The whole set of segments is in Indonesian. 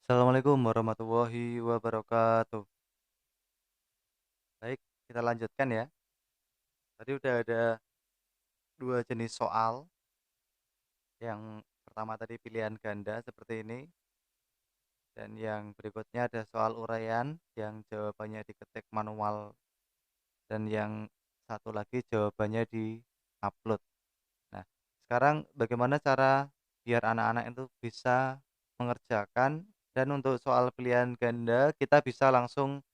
Assalamualaikum warahmatullahi wabarakatuh. Baik, kita lanjutkan ya. Tadi udah ada 2 jenis soal. Yang pertama tadi pilihan ganda seperti ini, dan yang berikutnya ada soal uraian yang jawabannya diketik manual, dan yang satu lagi jawabannya di-upload. Nah, sekarang bagaimana cara biar anak-anak itu bisa mengerjakan, dan untuk soal pilihan ganda kita bisa langsung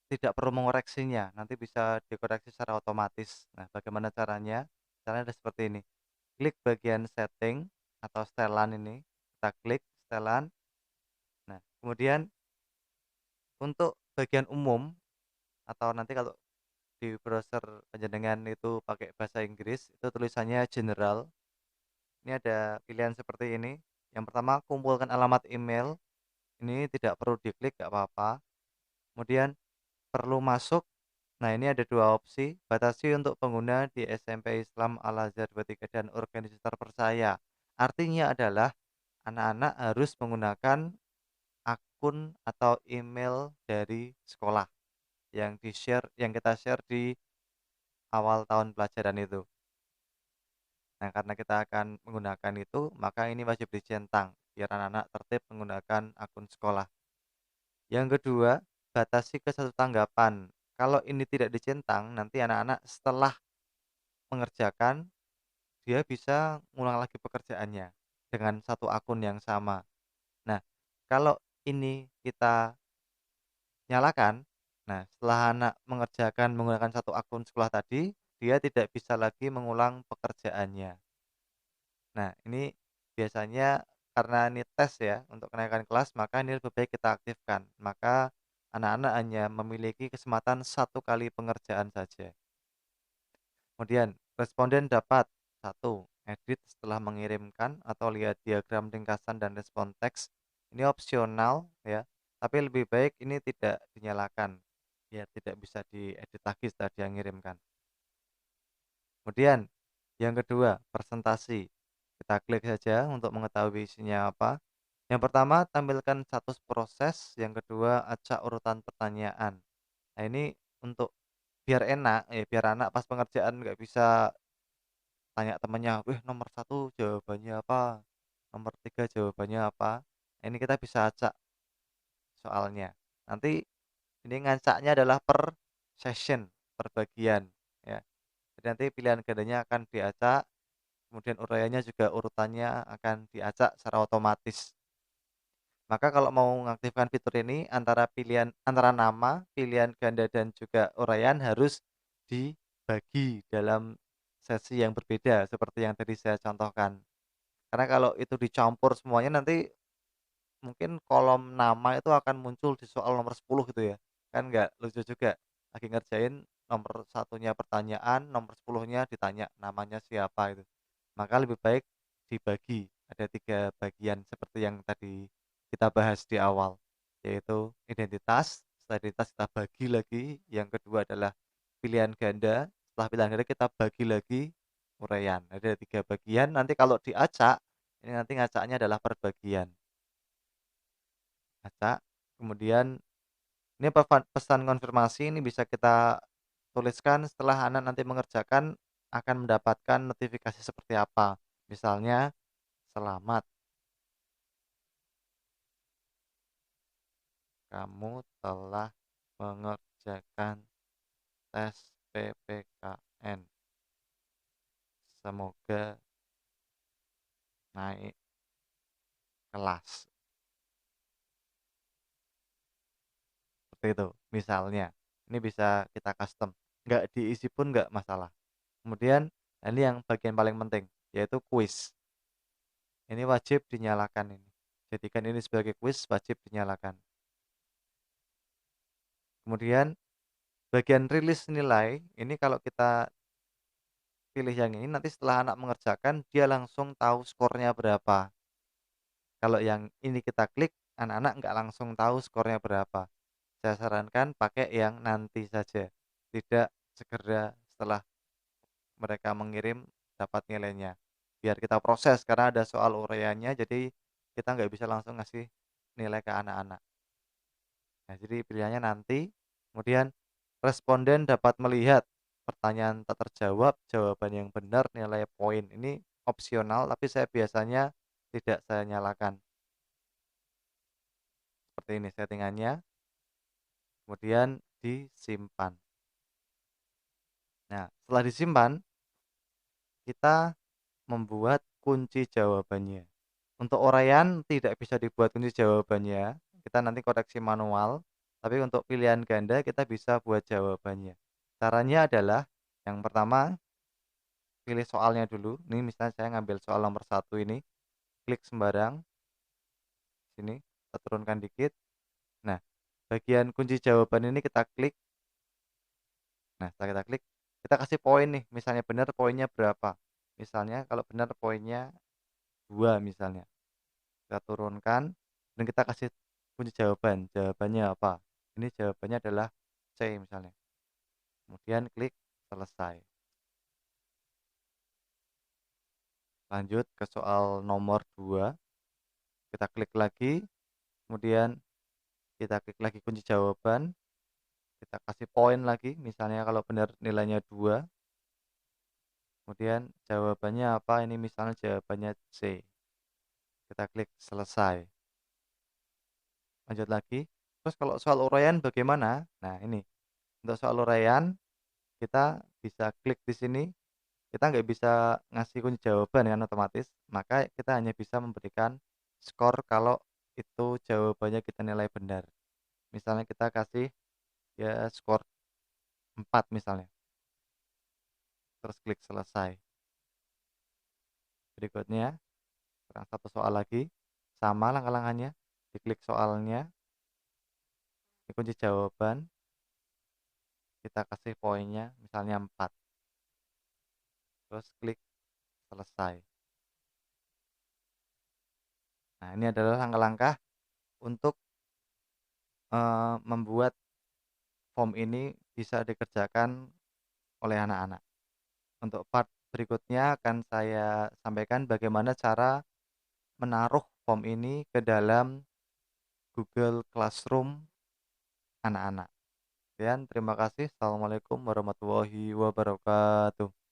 tidak perlu mengoreksinya, nanti bisa dikoreksi secara otomatis. Nah, bagaimana caranya? Caranya ada seperti ini, klik bagian setting atau setelan ini, kita klik setelan. Nah, kemudian untuk bagian umum atau nanti kalau di browser panjenengan itu pakai bahasa Inggris, itu tulisannya general. Ini ada pilihan seperti ini. Yang pertama, kumpulkan alamat email, ini tidak perlu diklik, nggak apa-apa. Kemudian perlu masuk. Nah, ini ada 2 opsi, batasi untuk pengguna di SMP Islam Al-Azhar 23 dan organisasi terpercaya. Artinya adalah anak-anak harus menggunakan akun atau email dari sekolah yang kita share di awal tahun pelajaran itu. Nah, karena kita akan menggunakan itu, maka ini wajib dicentang biar anak-anak tertib menggunakan akun sekolah. Yang kedua, batasi ke 1 tanggapan. Kalau ini tidak dicentang, nanti anak-anak setelah mengerjakan, dia bisa ngulang lagi pekerjaannya dengan satu akun yang sama. Nah, kalau ini kita nyalakan, nah setelah anak mengerjakan menggunakan satu akun sekolah tadi, dia tidak bisa lagi mengulang pekerjaannya. Nah, ini biasanya karena ini tes ya untuk kenaikan kelas, maka ini lebih baik kita aktifkan. Maka anak-anak hanya memiliki kesempatan 1 kali pengerjaan saja. Kemudian, responden dapat 1. Edit setelah mengirimkan atau lihat diagram ringkasan dan respon teks. Ini opsional ya, tapi lebih baik ini tidak dinyalakan. Ya, tidak bisa diedit lagi setelah dia ngirimkan. Kemudian, yang kedua, presentasi. Kita klik saja untuk mengetahui isinya apa. Yang pertama, tampilkan status proses. Yang kedua, acak urutan pertanyaan. Nah, ini untuk biar enak, biar anak pas pengerjaan nggak bisa tanya temennya, "Wih, nomor 1 jawabannya apa? Nomor 3 jawabannya apa?" Nah, ini kita bisa acak soalnya. Nanti ini ngacaknya adalah per session, per bagian, ya. Jadi nanti pilihan gandanya akan diacak, kemudian uraiannya juga urutannya akan diacak secara otomatis. Maka kalau mau mengaktifkan fitur ini, antara nama, pilihan ganda, dan juga uraian harus dibagi dalam sesi yang berbeda seperti yang tadi saya contohkan. Karena kalau itu dicampur semuanya nanti mungkin kolom nama itu akan muncul di soal nomor 10 gitu ya. Kan nggak lucu juga. Lagi ngerjain nomor satunya pertanyaan, nomor 10-nya ditanya namanya siapa itu. Maka lebih baik dibagi. Ada 3 bagian seperti yang tadi kita bahas di awal. Yaitu identitas, setelah identitas kita bagi lagi. Yang kedua adalah pilihan ganda. Setelah pilihan ganda kita bagi lagi uraian. Ada 3 bagian, nanti kalau diacak, ini nanti ngacaknya adalah per bagian. Acak, kemudian ini pesan konfirmasi ini bisa kita tuliskan setelah anak nanti mengerjakan akan mendapatkan notifikasi seperti apa. Misalnya, "Selamat, kamu telah mengerjakan tes PPKN. Semoga naik kelas." Seperti itu, misalnya. Ini bisa kita custom, nggak diisi pun nggak masalah. Kemudian, nah ini yang bagian paling penting, yaitu kuis. Ini wajib dinyalakan ini. Jadikan ini sebagai kuis wajib dinyalakan. Kemudian bagian rilis nilai, ini kalau kita pilih yang ini nanti setelah anak mengerjakan dia langsung tahu skornya berapa. Kalau yang ini kita klik, anak-anak nggak langsung tahu skornya berapa. Saya sarankan pakai yang nanti saja, tidak segera setelah mereka mengirim dapat nilainya. Biar kita proses karena ada soal uraiannya, jadi kita nggak bisa langsung ngasih nilai ke anak-anak. Nah, jadi pilihannya nanti, kemudian responden dapat melihat pertanyaan tak terjawab, jawaban yang benar, nilai poin. Ini opsional, tapi saya biasanya tidak saya nyalakan. Seperti ini settingannya, kemudian disimpan. Nah, setelah disimpan, kita membuat kunci jawabannya. Untuk uraian tidak bisa dibuat kunci jawabannya, kita nanti koreksi manual, tapi untuk pilihan ganda kita bisa buat jawabannya. Caranya adalah yang pertama, pilih soalnya dulu. Ini misalnya saya ngambil soal nomor satu ini, klik sembarang, sini, kita turunkan dikit. Nah, bagian kunci jawaban ini kita klik. Nah, setelah kita klik, kita kasih poin nih, misalnya benar poinnya berapa. Misalnya kalau benar poinnya 2 misalnya. Kita turunkan dan kita kasih kunci jawaban, jawabannya apa. Ini jawabannya adalah C misalnya. Kemudian klik selesai. Lanjut ke soal nomor 2, kita klik lagi, kemudian kita klik lagi kunci jawaban, kita kasih poin lagi, misalnya kalau benar nilainya 2, kemudian jawabannya apa, ini misalnya jawabannya C. Kita klik selesai. Lanjut lagi. Terus kalau soal uraian bagaimana? Nah, ini. Untuk soal uraian kita bisa klik di sini, kita nggak bisa ngasih kunci jawaban kan otomatis, maka kita hanya bisa memberikan skor kalau itu jawabannya kita nilai benar. Misalnya kita kasih ya skor 4 misalnya, terus klik selesai. Berikutnya, kurang satu soal lagi, sama langkah-langkahnya, diklik soalnya, dikunci jawaban, kita kasih poinnya misalnya 4, terus klik selesai. Nah, ini adalah langkah-langkah untuk membuat form ini bisa dikerjakan oleh anak-anak. Untuk part berikutnya akan saya sampaikan bagaimana cara menaruh form ini ke dalam Google Classroom anak-anak. Sekian, terima kasih. Assalamualaikum warahmatullahi wabarakatuh.